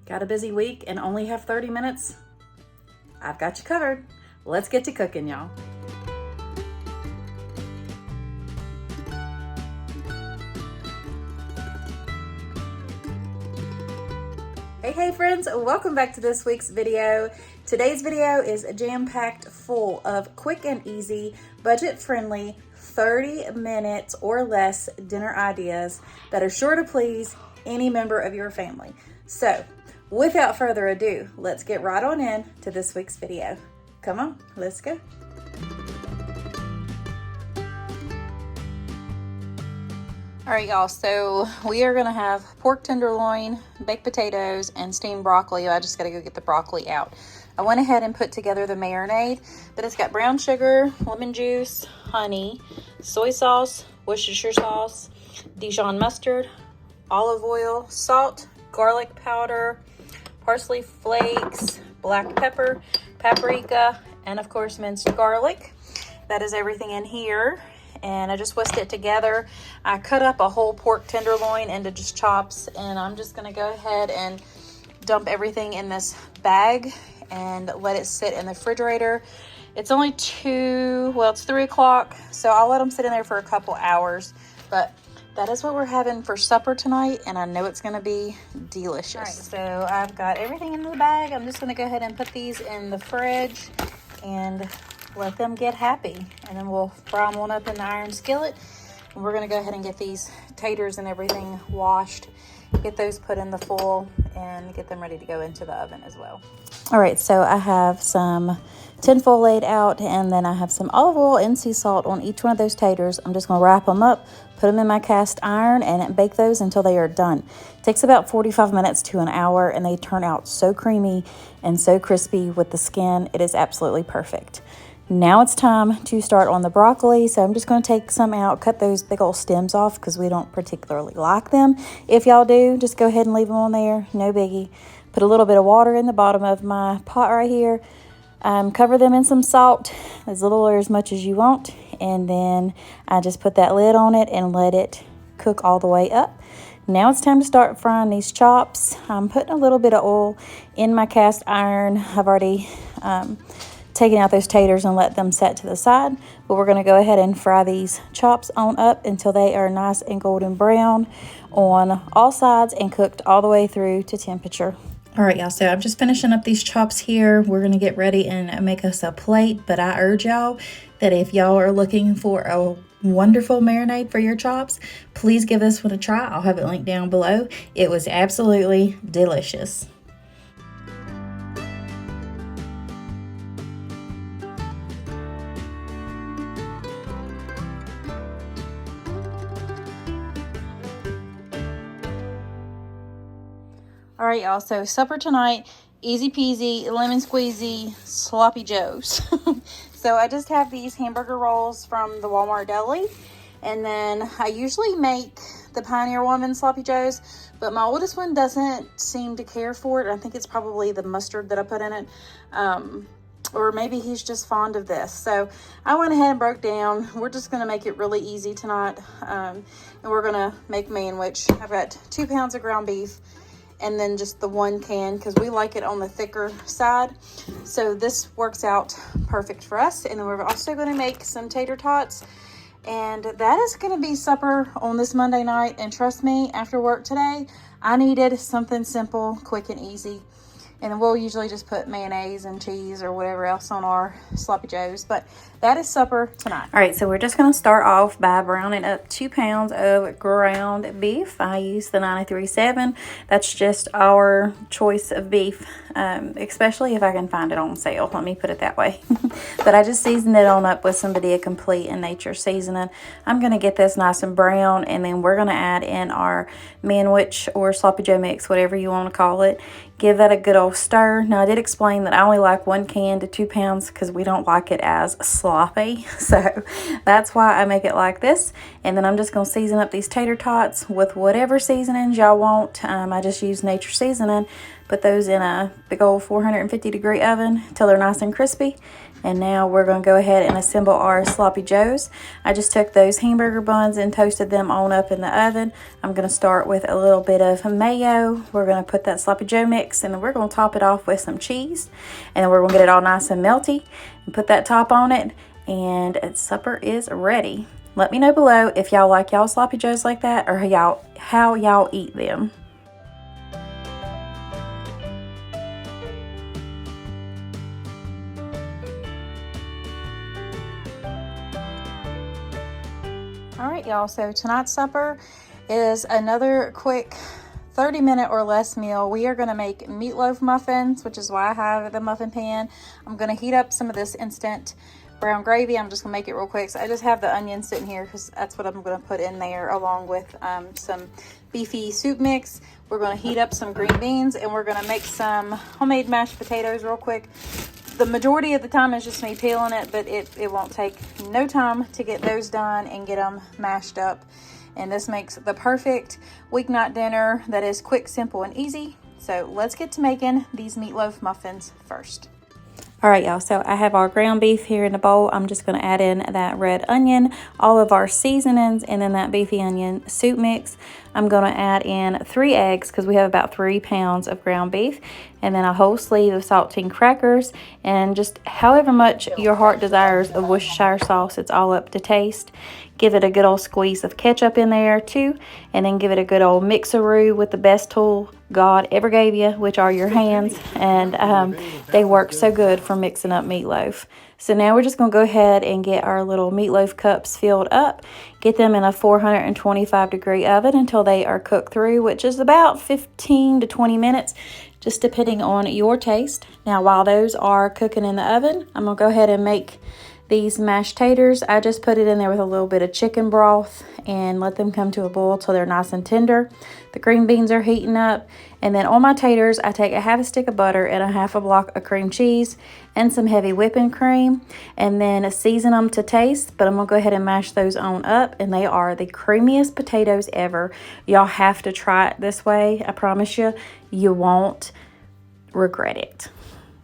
Got a busy week and only have 30 minutes? I've got you covered. Let's get to cooking, y'all. Hey friends, welcome back to this week's video. Today's video is jam-packed full of quick and easy, budget-friendly, 30 minutes or less dinner ideas that are sure to please any member of your family. So, without further ado, let's get right on in to this week's video. Come on, let's go. All right, y'all, so we are gonna have pork tenderloin, baked potatoes, and steamed broccoli. I just gotta go get the broccoli out. I went ahead and put together the marinade, but it's got brown sugar, lemon juice, honey, soy sauce, Worcestershire sauce, Dijon mustard, olive oil, salt, garlic powder, parsley flakes, black pepper, paprika, and of course minced garlic. That is everything in here. And I just whisked it together. I cut up a whole pork tenderloin into just chops, and I'm just gonna go ahead and dump everything in this bag and let it sit in the refrigerator. It's only it's 3 o'clock, so I'll let them sit in there for a couple hours. But that is what we're having for supper tonight, and I know it's gonna be delicious. All right, so I've got everything in the bag. I'm just gonna go ahead and put these in the fridge and let them get happy, and then we'll fry them on up in the iron skillet. And we're gonna go ahead and get these taters and everything washed, get those put in the foil, and get them ready to go into the oven as well. All right, so I have some tinfoil laid out, and then I have some olive oil and sea salt on each one of those taters. I'm just gonna wrap them up, put them in my cast iron, and bake those until they are done. It takes about 45 minutes to an hour, and they turn out so creamy and so crispy with the skin. It is absolutely perfect. Now it's time to start on the broccoli, so I'm just going to take some out, cut those big old stems off because we don't particularly like them. If y'all do, just go ahead and leave them on there, no biggie. Put a little bit of water in the bottom of my pot right here. Cover them in some salt, as little or as much as you want, and then I just put that lid on it and let it cook all the way up. Now it's time to start frying these chops. I'm putting a little bit of oil in my cast iron. I've already taking out those taters and let them set to the side, but we're going to go ahead and fry these chops on up until they are nice and golden brown on all sides and cooked all the way through to temperature. All right, y'all, so I'm just finishing up these chops here. We're going to get ready and make us a plate, but I urge y'all that if y'all are looking for a wonderful marinade for your chops, please give this one a try. I'll have it linked down below. It was absolutely delicious. All right, y'all, so supper tonight, easy peasy, lemon squeezy, sloppy joes. So I just have these hamburger rolls from the Walmart deli, and then I usually make the Pioneer Woman sloppy joes, but my oldest one doesn't seem to care for it. I think it's probably the mustard that I put in it, or maybe he's just fond of this. So I went ahead and broke down. We're just gonna make it really easy tonight, and we're gonna make which I've got 2 pounds of ground beef, and then just the 1 can because we like it on the thicker side. So this works out perfect for us. And then we're also going to make some tater tots. And that is going to be supper on this Monday night. And trust me, after work today, I needed something simple, quick, and easy. And then we'll usually just put mayonnaise and cheese or whatever else on our sloppy joes. But that is supper tonight. All right, so we're just going to start off by browning up 2 pounds of ground beef. I use the 93.7. That's just our choice of beef, especially if I can find it on sale. Let me put it that way. But I just seasoned it on up with some Badia Complete and Nature seasoning. I'm going to get this nice and brown, and then we're going to add in our manwich or sloppy joe mix, whatever you want to call it. Give that a good old stir. Now, I did explain that I only like 1 can to 2 pounds because we don't like it as sloppy. So that's why I make it like this. And then I'm just going to season up these tater tots with whatever seasonings y'all want. I just use Nature seasoning. Put those in a big old 450-degree oven till they're nice and crispy. And now we're going to go ahead and assemble our sloppy joes. I just took those hamburger buns and toasted them on up in the oven. I'm going to start with a little bit of mayo. We're going to put that sloppy joe mix, and then we're going to top it off with some cheese. And then we're going to get it all nice and melty and put that top on it. And supper is ready. Let me know below if y'all like y'all sloppy joes like that, or how y'all eat them. All right, y'all, so tonight's supper is another quick 30-minute or less meal. We are going to make meatloaf muffins, which is why I have the muffin pan. I'm going to heat up some of this instant brown gravy. I'm just going to make it real quick. So I just have the onions sitting here because that's what I'm going to put in there, along with some beefy soup mix. We're going to heat up some green beans, and we're going to make some homemade mashed potatoes real quick. The majority of the time is just me peeling it, but it won't take no time to get those done and get them mashed up. And this makes the perfect weeknight dinner that is quick, simple, and easy. So let's get to making these meatloaf muffins first. All right, y'all, so I have our ground beef here in the bowl. I'm just going to add in that red onion, all of our seasonings, and then that beefy onion soup mix. I'm going to add in 3 eggs because we have about 3 pounds of ground beef, and then a whole sleeve of saltine crackers, and just however much your heart desires of Worcestershire sauce. It's all up to taste. Give it a good old squeeze of ketchup in there too, and then give it a good old mixeroo with the best tool God ever gave you, which are your hands. And they work so good for mixing up meatloaf. So now we're just going to go ahead and get our little meatloaf cups filled up. Get them in a 425-degree oven until they are cooked through, which is about 15 to 20 minutes, just depending on your taste. Now, while those are cooking in the oven, I'm going to go ahead and make these mashed taters. I just put it in there with a little bit of chicken broth and let them come to a boil till they're nice and tender. The green beans are heating up, and then on my taters I take a half a stick of butter and a half a block of cream cheese and some heavy whipping cream, and then season them to taste. But I'm gonna go ahead and mash those on up, and they are the creamiest potatoes ever. Y'all have to try it this way. I promise you, you won't regret it.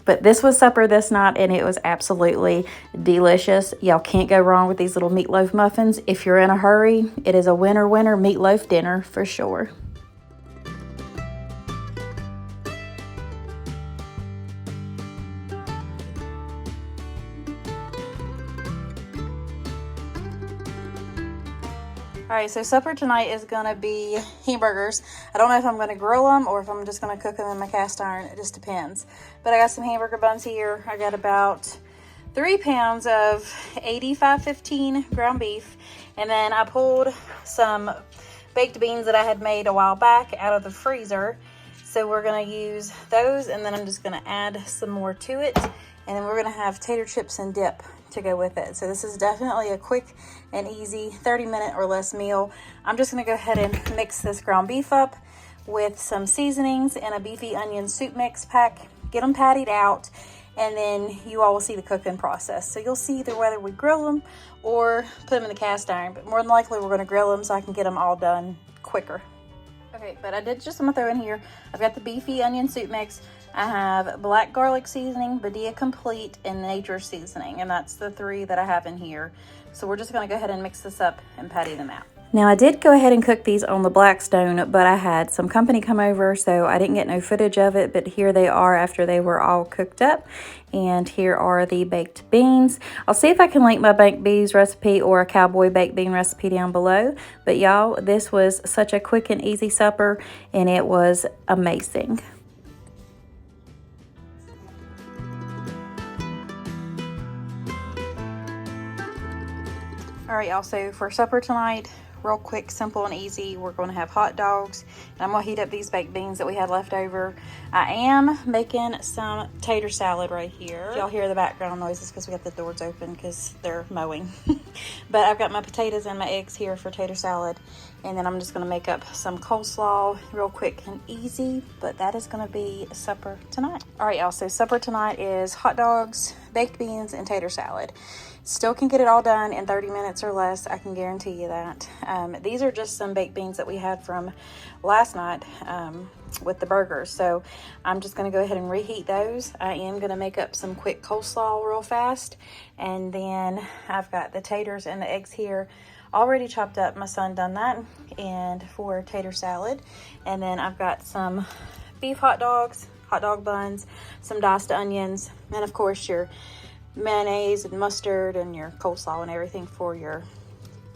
But this was supper this night, and it was absolutely delicious. Y'all can't go wrong with these little meatloaf muffins. If you're in a hurry, it is a winner meatloaf dinner for sure. All right, so supper tonight is gonna be hamburgers. I don't know if I'm gonna grill them or if I'm just gonna cook them in my cast iron. It just depends. But I got some hamburger buns here. I got about 3 pounds of 8515 ground beef. And then I pulled some baked beans that I had made a while back out of the freezer. So we're gonna use those, and then I'm just gonna add some more to it. And then we're gonna have tater chips and dip to go with it. So this is definitely a quick and easy 30-minute or less meal. I'm just gonna go ahead and mix this ground beef up with some seasonings and a beefy onion soup mix pack. Get them pattied out, and then you all will see the cooking process. So you'll see either whether we grill them or put them in the cast iron, but more than likely we're gonna grill them so I can get them all done quicker. Okay, but I did just, I'm gonna throw in here, I've got the beefy onion soup mix. I have black garlic seasoning, Badia Complete, and Nature seasoning, and that's the 3 that I have in here. So we're just gonna go ahead and mix this up and patty them out. Now, I did go ahead and cook these on the Blackstone, but I had some company come over, so I didn't get no footage of it, but here they are after they were all cooked up. And here are the baked beans. I'll see if I can link my baked beans recipe or a cowboy baked bean recipe down below. But y'all, this was such a quick and easy supper, and it was amazing. All right, y'all, so for supper tonight, real quick, simple and easy, we're going to have hot dogs, and I'm going to heat up these baked beans that we had left over. I am making some tater salad right here. Y'all hear the background noises because we got the doors open because they're mowing. But I've got my potatoes and my eggs here for tater salad, and then I'm just going to make up some coleslaw real quick and easy, but that is going to be supper tonight. All right, y'all, so supper tonight is hot dogs, baked beans, and tater salad. Still can get it all done in 30 minutes or less, I can guarantee you that. These are just some baked beans that we had from last night. with the burgers. So I'm just going to go ahead and reheat those. I am going to make up some quick coleslaw real fast. And then I've got the taters and the eggs here already chopped up. My son done that. And for tater salad. And then I've got some beef hot dogs, hot dog buns, some diced onions, and of course your mayonnaise and mustard and your coleslaw and everything for your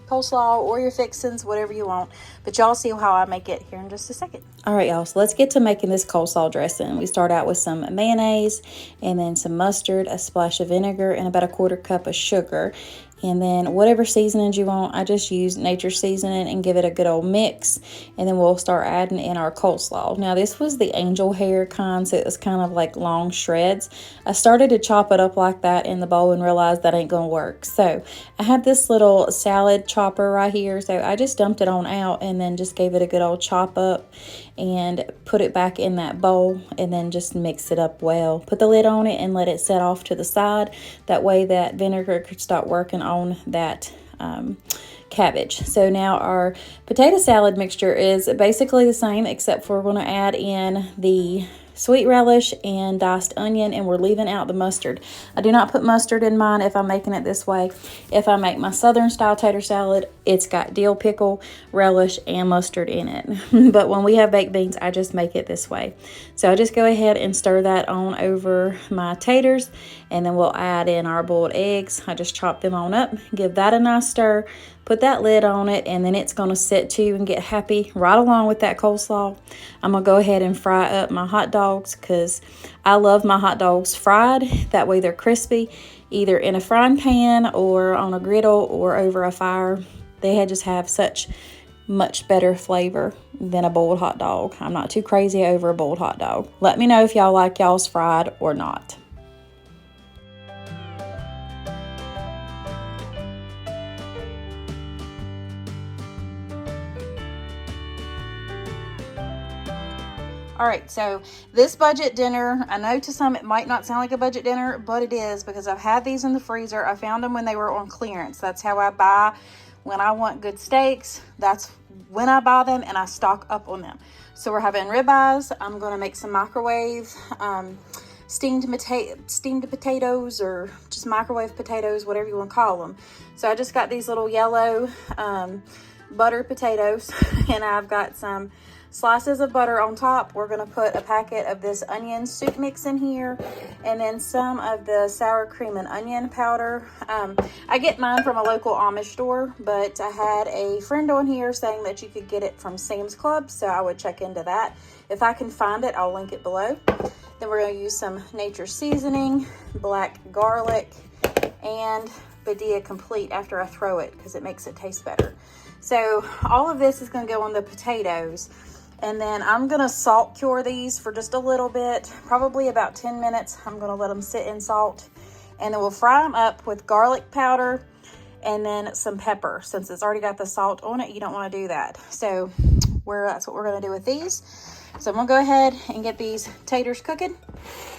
coleslaw or your fixins, whatever you want. But y'all see how I make it here in just a second. All right, y'all, so let's get to making this coleslaw dressing. We start out with some mayonnaise and then some mustard, a splash of vinegar, and about a 1/4 cup of sugar. And then whatever seasonings you want, I just use nature's seasoning and give it a good old mix. And then we'll start adding in our coleslaw. Now this was the angel hair kind, so it was kind of like long shreds. I started to chop it up like that in the bowl and realized that ain't gonna work. So I have this little salad chopper right here. So I just dumped it on out and then just gave it a good old chop up and put it back in that bowl and then just mix it up well. Put the lid on it and let it set off to the side. That way that vinegar could start working on that cabbage. So now our potato salad mixture is basically the same, except for we're going to add in the sweet relish and diced onion, and we're leaving out the mustard. I do not put mustard in mine if I'm making it this way. If I make my southern style tater salad, it's got dill pickle, relish, and mustard in it. But when we have baked beans, I just make it this way. So I just go ahead and stir that on over my taters, and then we'll add in our boiled eggs. I just chop them on up, give that a nice stir, put that lid on it, and then it's going to sit to and get happy right along with that coleslaw. I'm going to go ahead and fry up my hot dogs because I love my hot dogs fried. That way they're crispy, either in a frying pan or on a griddle or over a fire. They just have such much better flavor than a boiled hot dog. I'm not too crazy over a boiled hot dog. Let me know if y'all like y'all's fried or not. All right, so this budget dinner, I know to some it might not sound like a budget dinner, but it is because I've had these in the freezer. I found them when they were on clearance. That's how I buy when I want good steaks. That's when I buy them, and I stock up on them. So we're having ribeyes. I'm going to make some microwave steamed potatoes, or just microwave potatoes, whatever you want to call them. So I just got these little yellow butter potatoes, and I've got some slices of butter on top. We're going to put a packet of this onion soup mix in here, and then some of the sour cream and onion powder. I get mine from a local Amish store, but I had a friend on here saying that you could get it from Sam's Club, so I would check into that. If I can find it, I'll link it below. Then we're going to use some nature's seasoning, black garlic, and Badia Complete after I throw it because it makes it taste better. So all of this is going to go on the potatoes. And then I'm going to salt cure these for just a little bit, probably about 10 minutes. I'm going to let them sit in salt. And then we'll fry them up with garlic powder and then some pepper. Since it's already got the salt on it, you don't want to do that. So that's what we're going to do with these. So I'm going to go ahead and get these taters cooking,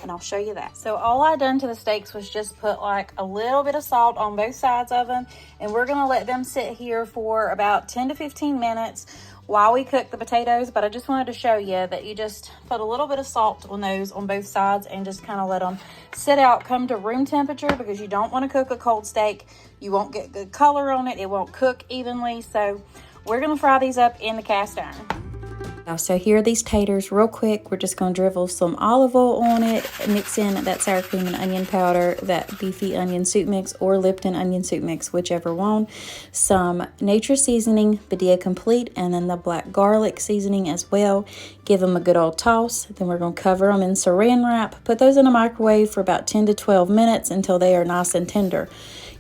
and I'll show you that. So all I done to the steaks was just put like a little bit of salt on both sides of them, and we're going to let them sit here for about 10 to 15 minutes while we cook the potatoes. But I just wanted to show you that you just put a little bit of salt on those on both sides and just kind of let them sit out, come to room temperature, because you don't want to cook a cold steak. You won't get good color on it. It won't cook evenly. So we're going to fry these up in the cast iron. So here are these taters real quick. We're just going to drizzle some olive oil on it, mix in that sour cream and onion powder, that beefy onion soup mix or Lipton onion soup mix, whichever one, some nature seasoning, Badia Complete, and then the black garlic seasoning as well. Give them a good old toss. Then we're going to cover them in saran wrap. Put those in a microwave for about 10 to 12 minutes until they are nice and tender.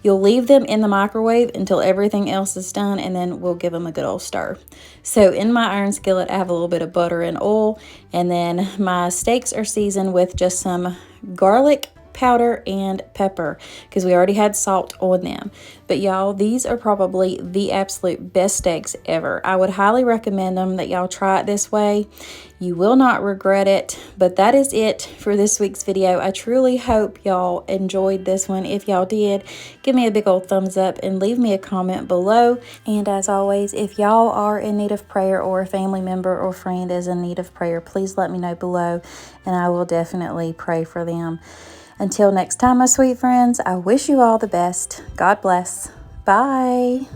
You'll leave them in the microwave until everything else is done, and then we'll give them a good old stir. So in my iron skillet, I have a little bit of butter and oil, and then my steaks are seasoned with just some garlic powder and pepper because we already had salt on them. But y'all, these are probably the absolute best steaks ever. I would highly recommend them, that y'all try it this way. You will not regret it. But that is it for this week's video. I truly hope y'all enjoyed this one. If y'all did, give me a big old thumbs up and leave me a comment below. And as always, if y'all are in need of prayer or a family member or friend is in need of prayer, please let me know below and I will definitely pray for them. Until next time, my sweet friends, I wish you all the best. God bless. Bye.